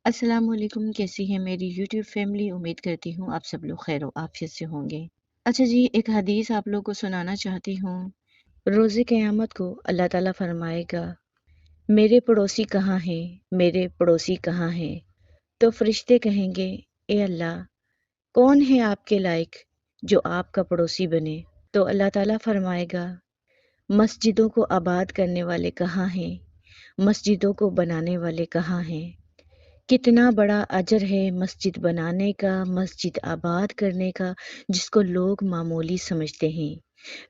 अस्सलाम वालेकुम, कैसी है मेरी यूट्यूब फैमिली। उम्मीद करती हूँ आप सब लोग खैर आफियत से होंगे। अच्छा जी, एक हदीस आप लोगों को सुनाना चाहती हूँ। रोज़े क़यामत को अल्लाह ताला फरमाएगा, मेरे पड़ोसी कहाँ हैं, मेरे पड़ोसी कहाँ हैं। तो फरिश्ते कहेंगे, ए अल्लाह, कौन है आपके लायक जो आपका पड़ोसी बने। तो अल्लाह ताला फरमाएगा, मस्जिदों को आबाद करने वाले कहाँ हैं, मस्जिदों को बनाने वाले कहाँ हैं। कितना बड़ा अजर है मस्जिद बनाने का, मस्जिद आबाद करने का, जिसको लोग मामूली समझते हैं।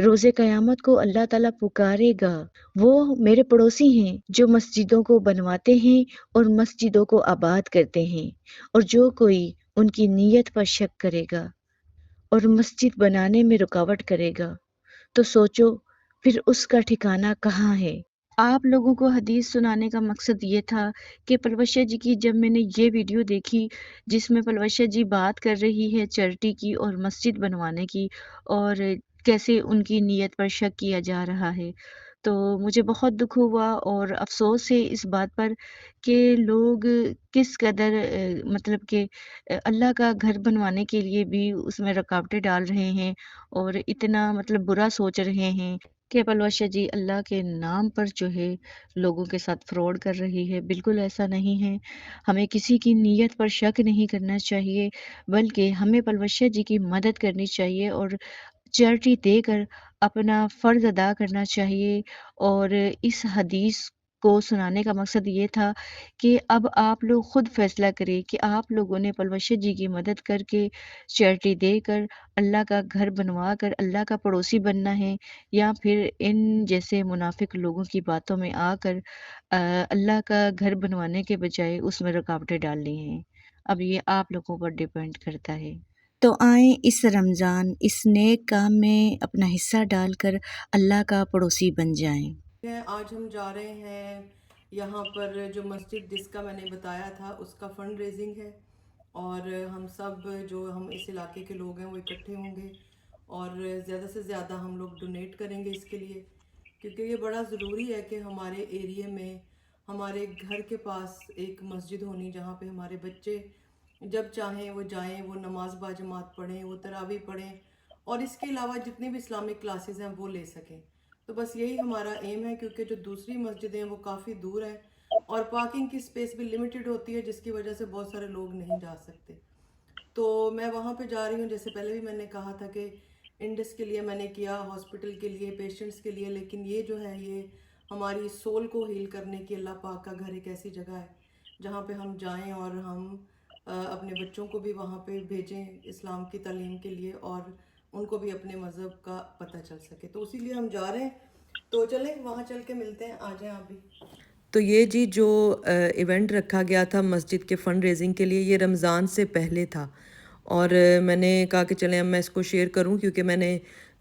रोज़े क़यामत को अल्लाह ताला पुकारेगा, वो मेरे पड़ोसी हैं जो मस्जिदों को बनवाते हैं और मस्जिदों को आबाद करते हैं। और जो कोई उनकी नीयत पर शक करेगा और मस्जिद बनाने में रुकावट करेगा, तो सोचो फिर उसका ठिकाना कहाँ है। आप लोगों को हदीस सुनाने का मकसद ये था कि पलवशा जी की जब मैंने ये वीडियो देखी जिसमें पलवशा जी बात कर रही है चैरिटी की और मस्जिद बनवाने की, और कैसे उनकी नीयत पर शक किया जा रहा है, तो मुझे बहुत दुख हुआ और अफसोस है इस बात पर कि लोग किस कदर मतलब कि अल्लाह का घर बनवाने के लिए भी उसमें रुकावटें डाल रहे हैं और इतना मतलब बुरा सोच रहे हैं कि पलवशा जी अल्लाह के नाम पर जो है लोगों के साथ फ्रॉड कर रही है। बिल्कुल ऐसा नहीं है। हमें किसी की नीयत पर शक नहीं करना चाहिए, बल्कि हमें पलवशा जी की मदद करनी चाहिए और चैरिटी देकर अपना फ़र्ज़ अदा करना चाहिए। और इस हदीस को सुनाने का मकसद ये था कि अब आप लोग खुद फ़ैसला करें कि आप लोगों ने पलवशा जी की मदद करके, चैरिटी देकर, अल्लाह का घर बनवा कर अल्लाह का पड़ोसी बनना है, या फिर इन जैसे मुनाफिक लोगों की बातों में आकर अल्लाह का घर बनवाने के बजाय उसमें रुकावटें डालनी हैं। अब ये आप लोगों पर डिपेंड करता है। तो आएँ इस रमज़ान इस नेक काम में अपना हिस्सा डालकर अल्लाह का पड़ोसी बन जाएँ। आज हम जा रहे हैं यहाँ पर जो मस्जिद जिसका मैंने बताया था उसका फंड रेजिंग है। और हम सब जो हम इस इलाके के लोग हैं वो इकट्ठे होंगे और ज़्यादा से ज़्यादा हम लोग डोनेट करेंगे इसके लिए, क्योंकि ये बड़ा ज़रूरी है कि हमारे एरिया में हमारे घर के पास एक मस्जिद होनी जहाँ पे हमारे बच्चे जब चाहें वो जाएं, वो नमाज बाजमात पढ़ें, वो तरावी पढ़ें और इसके अलावा जितनी भी इस्लामिक क्लासेस हैं वो ले सकें। तो बस यही हमारा एम है, क्योंकि जो दूसरी मस्जिदें हैं वो काफ़ी दूर हैं और पार्किंग की स्पेस भी लिमिटेड होती है, जिसकी वजह से बहुत सारे लोग नहीं जा सकते। तो मैं वहाँ पे जा रही हूँ। जैसे पहले भी मैंने कहा था कि इंडस के लिए मैंने किया, हॉस्पिटल के लिए, पेशेंट्स के लिए, लेकिन ये जो है ये हमारी सोल को हील करने की अल्लाह पाक का घर एक ऐसी जगह है जहाँ पे हम जाएं और हम अपने बच्चों को भी वहाँ पे भेजें इस्लाम की तालीम के लिए और उनको भी अपने मज़हब का पता चल सके। तो इसीलिए हम जा रहे हैं। तो चलें वहाँ चल के मिलते हैं, आ जाएं आप भी। तो ये जी जो इवेंट रखा गया था मस्जिद के फ़ंड रेजिंग के लिए, ये रमज़ान से पहले था और मैंने कहा कि चलें अब मैं इसको शेयर करूं, क्योंकि मैंने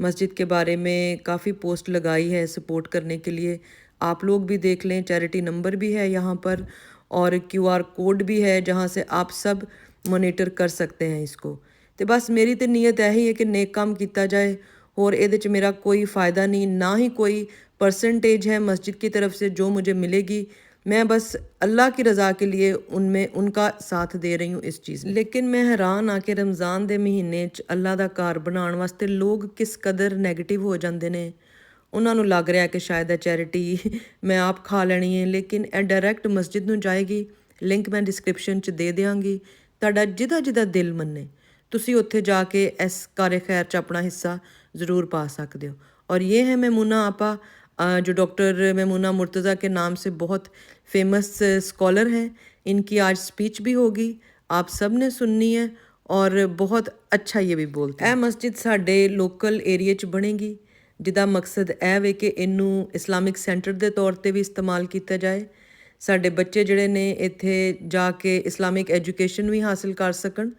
मस्जिद के बारे में काफ़ी पोस्ट लगाई है सपोर्ट करने के लिए। आप लोग भी देख लें, चैरिटी नंबर भी है यहाँ पर और क्यूआर कोड भी है जहाँ से आप सब मोनीटर कर सकते हैं इसको। तो बस मेरी तो नीयत यही है कि नेक काम किया जाए और ਇਹਦੇ 'ਚ मेरा कोई फ़ायदा नहीं, ना ही कोई परसेंटेज है मस्जिद की तरफ से जो मुझे मिलेगी। मैं बस अल्लाह की रज़ा के लिए उनमें उनका साथ दे रही हूँ इस चीज़ में। लेकिन मैं हैरान आ कि रमज़ान ਦੇ ਮਹੀਨੇ 'ਚ ਅੱਲਾ ਦਾ ਘਰ ਬਣਾਉਣ ਵਾਸਤੇ ਲੋਕ ਕਿਸ ਕਦਰ ਨੈਗੇਟਿਵ ਹੋ ਜਾਂਦੇ ਨੇ। ਉਹਨਾਂ ਨੂੰ ਲੱਗ ਰਿਹਾ ਕਿ ਸ਼ਾਇਦ ਇਹ ਚੈਰਿਟੀ ਮੈਂ ਆਪ ਖਾ ਲੈਣੀ ਹੈ, ਲੇਕਿਨ ਇਹ ਡਾਇਰੈਕਟ ਮਸਜਿਦ ਨੂੰ ਜਾਏਗੀ। ਲਿੰਕ ਮੈਂ ਡਿਸਕ੍ਰਿਪਸ਼ਨ 'ਚ ਦੇ ਦਿਆਂਗੀ। ਤੁਹਾਡਾ ਜਿਹਦਾ ਜਿਹਦਾ ਦਿਲ ਮੰਨੇ ਤੁਸੀਂ ਉੱਥੇ ਜਾ ਕੇ ਇਸ ਕਾਰ ਖੈਰ 'ਚ ਆਪਣਾ ਹਿੱਸਾ ज़रूर पा सकते हो। और ये है मेमूना आपा, जो डॉक्टर मेमूना मुर्तज़ा के नाम से बहुत फेमस स्कॉलर हैं। इनकी आज स्पीच भी होगी, आप सब ने सुननी है और बहुत अच्छा ये भी बोलते हैं। मस्जिद साडे लोकल एरिए 'ਚ ਬਣੇਗੀ, ਜਿਹਦਾ ਮਕਸਦ ਇਹ ਵੇ ਕਿ ਇਹਨੂੰ ਇਸਲਾਮਿਕ ਸੈਂਟਰ ਦੇ ਤੌਰ ਤੇ ਵੀ ਇਸਤੇਮਾਲ ਕੀਤਾ ਜਾਏ। ਸਾਡੇ ਬੱਚੇ ਜਿਹੜੇ ਨੇ ਇੱਥੇ ਜਾ ਕੇ ਇਸਲਾਮਿਕ ਐਜੂਕੇਸ਼ਨ ਵੀ ਹਾਸਿਲ ਕਰ ਸਕਣ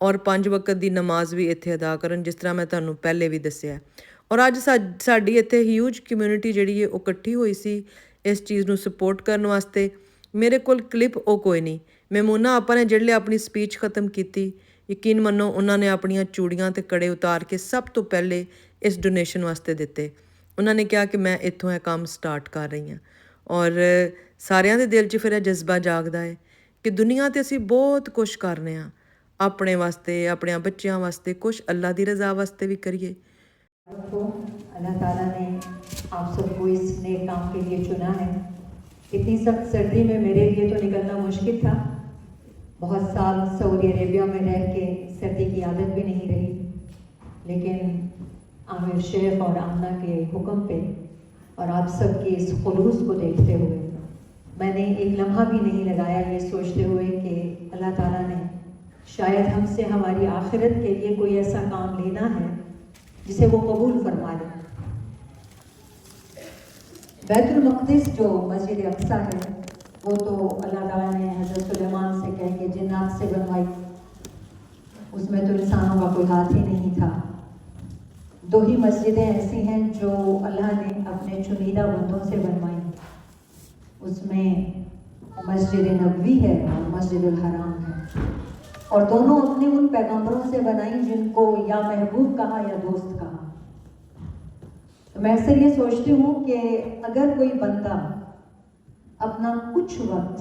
ਔਰ 5 ਵਕਤ ਦੀ ਨਮਾਜ਼ ਵੀ ਇੱਥੇ ਅਦਾ ਕਰਨ, ਜਿਸ ਤਰ੍ਹਾਂ ਮੈਂ ਤੁਹਾਨੂੰ ਪਹਿਲੇ ਵੀ ਦੱਸਿਆ। ਔਰ ਅੱਜ ਸਾਡੀ ਇੱਥੇ ਹਿਊਜ ਕਮਿਊਨਿਟੀ ਜਿਹੜੀ ਹੈ ਉਹ ਇਕੱਠੀ ਹੋਈ ਸੀ ਇਸ ਚੀਜ਼ ਨੂੰ ਸਪੋਰਟ ਕਰਨ ਵਾਸਤੇ। ਮੇਰੇ ਕੋਲ ਕਲਿੱਪ ਉਹ ਕੋਈ ਨਹੀਂ। ਮੇਮੂਨਾ ਆਪਾਂ ਨੇ ਜਿਹੜੇ ਆਪਣੀ ਸਪੀਚ ਖਤਮ ਕੀਤੀ, ਯਕੀਨ ਮੰਨੋ ਉਹਨਾਂ ਨੇ ਆਪਣੀਆਂ ਚੂੜੀਆਂ ਤੇ ਕੜੇ ਉਤਾਰ ਕੇ ਸਭ ਤੋਂ ਪਹਿਲੇ ਇਸ ਡੋਨੇਸ਼ਨ ਵਾਸਤੇ ਦਿੱਤੇ। ਉਹਨਾਂ ਨੇ ਕਿਹਾ ਕਿ ਮੈਂ ਇੱਥੋਂ ਇਹ ਕੰਮ ਸਟਾਰਟ ਕਰ ਰਹੀ ਹਾਂ ਔਰ ਸਾਰਿਆਂ ਦੇ ਦਿਲ 'ਚ ਫਿਰ ਇਹ ਜਜ਼ਬਾ ਜਾਗਦਾ ਹੈ ਕਿ ਦੁਨੀਆ ਤੇ ਅਸੀਂ ਬਹੁਤ ਕੁਝ ਕਰ ਰਹੇ ਹਾਂ, ਆਪਣੇ ਵਾਸਤੇ, ਆਪਣੇ ਬੱਚਿਆਂ ਵਾਸਤੇ, ਕੁਝ ਅੱਲਾ ਦੀ ਰਜ਼ਾ ਵਾਸਤੇ ਵੀ ਕਰੀਏ। को अल्लाह ताला ने आप सबको इस नेक काम के लिए चुना है। इतनी सख्त सर्दी में मेरे लिए तो निकलना मुश्किल था। बहुत साल सऊदी अरेबिया में रह के सर्दी की आदत भी नहीं रही, लेकिन आमिर शेख और आमना के हुक्म पे और आप सबके इस खुलूस को देखते हुए मैंने एक लम्हा भी नहीं लगाया ये सोचते हुए कि अल्लाह ताला ने शायद हमसे हमारी आखिरत के लिए कोई ऐसा काम लेना है जिसे वो कबूल फरमा ले। बैतुल मक़दिस जो मस्जिद अक्सा है वो तो अल्लाह ताला ने हज़रत सुलेमान से कह के जिन्नात से बनवाई, उसमें तो इंसानों का कोई हाथ ही नहीं था। दो ही मस्जिदें ऐसी हैं जो अल्लाह ने अपने चुनीदा बंदों से बनवाई, उसमें मस्जिद नबवी है और मस्जिदुल हराम है, और दोनों अपने उन पैगंबरों से बनाई जिनको या महबूब कहा या दोस्त कहा। तो मैं अक्सर ये सोचती हूँ कि अगर कोई बंदा अपना कुछ वक्त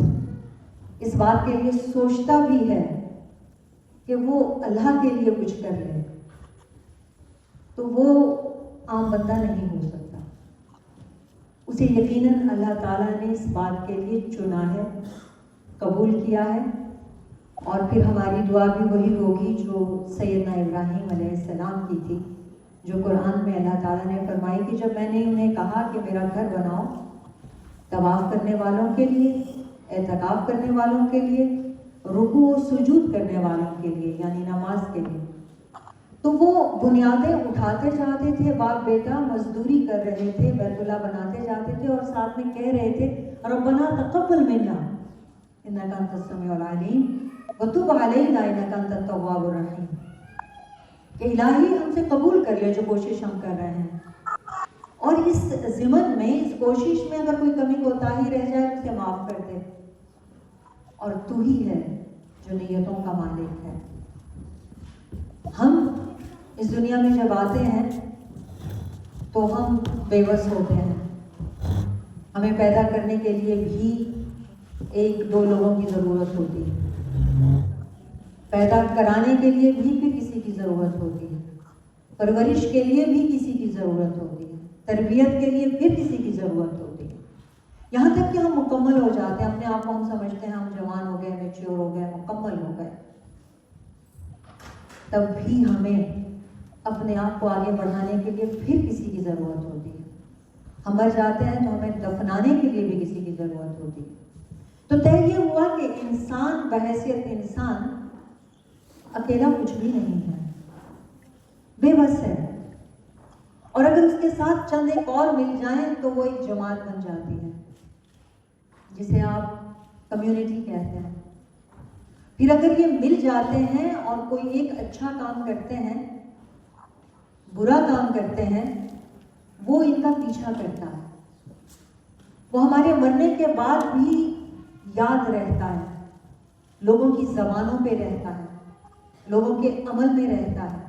इस बात के लिए सोचता भी है कि वो अल्लाह के लिए कुछ कर ले, तो वो आम बंदा नहीं हो सकता। उसे यकीनन अल्लाह ताला ने इस बात के लिए चुना है, कबूल किया है, और फिर हमारी दुआ भी वही होगी जो सैयदना इब्राहीम अलैहिस्सलाम की थी, जो कुरान में अल्लाह ताला ने फरमाई कि जब मैंने उन्हें कहा कि मेरा घर बनाओ तवाफ करने वालों के लिए, एतकाफ करने वालों के लिए, रुकू और सुजूद करने वालों के लिए यानी नमाज के लिए, तो वो बुनियादें उठाते जाते थे, बाप बेटा मजदूरी कर रहे थे, बैतुल्लाह बनाते जाते थे और साथ में कह रहे थे रब्बना तक़ब्बल मिन्ना इन्नका अंतस समीउल अलीम व तुब अलैना इन्नका अंतत तव्वाबुर रहीम, कि इलाही हमसे कबूल कर ले जो कोशिश हम कर रहे हैं, और इस ज़िमन में, इस कोशिश में अगर कोई कमी कोताही रह जाए तो उसे माफ़ कर दे, और तू ही है जो नियतों का मालिक है। हम इस दुनिया में जब आते हैं तो हम बेबस होते हैं, हमें पैदा करने के लिए भी एक दो लोगों की ज़रूरत होती है, पैदा कराने के लिए भी फिर किसी की ज़रूरत होती है, परवरिश के लिए भी किसी की ज़रूरत होती है, तरबियत के लिए फिर किसी की ज़रूरत होती है, यहाँ तक कि हम मुकम्मल हो जाते हैं, अपने आप को हम समझते हैं हम जवान हो गए, मैच्योर हो गए, मुकम्मल हो गए, तब भी हमें अपने आप को आगे बढ़ाने के लिए फिर किसी की ज़रूरत होती है। हम मर जाते हैं तो हमें दफनाने के लिए भी किसी की ज़रूरत होती है। तो तय ये हुआ कि इंसान बहैसियत इंसान अकेला कुछ भी नहीं है, बेबस है, और अगर उसके साथ चंद एक और मिल जाएं तो वो एक जमात बन जाती है जिसे आप कम्युनिटी कहते हैं। फिर अगर ये मिल जाते हैं और कोई एक अच्छा काम करते हैं, बुरा काम करते हैं, वो इनका पीछा करता है, वो हमारे मरने के बाद भी याद रहता है, लोगों की ज़बानों पे रहता है, लोगों के अमल में रहता है,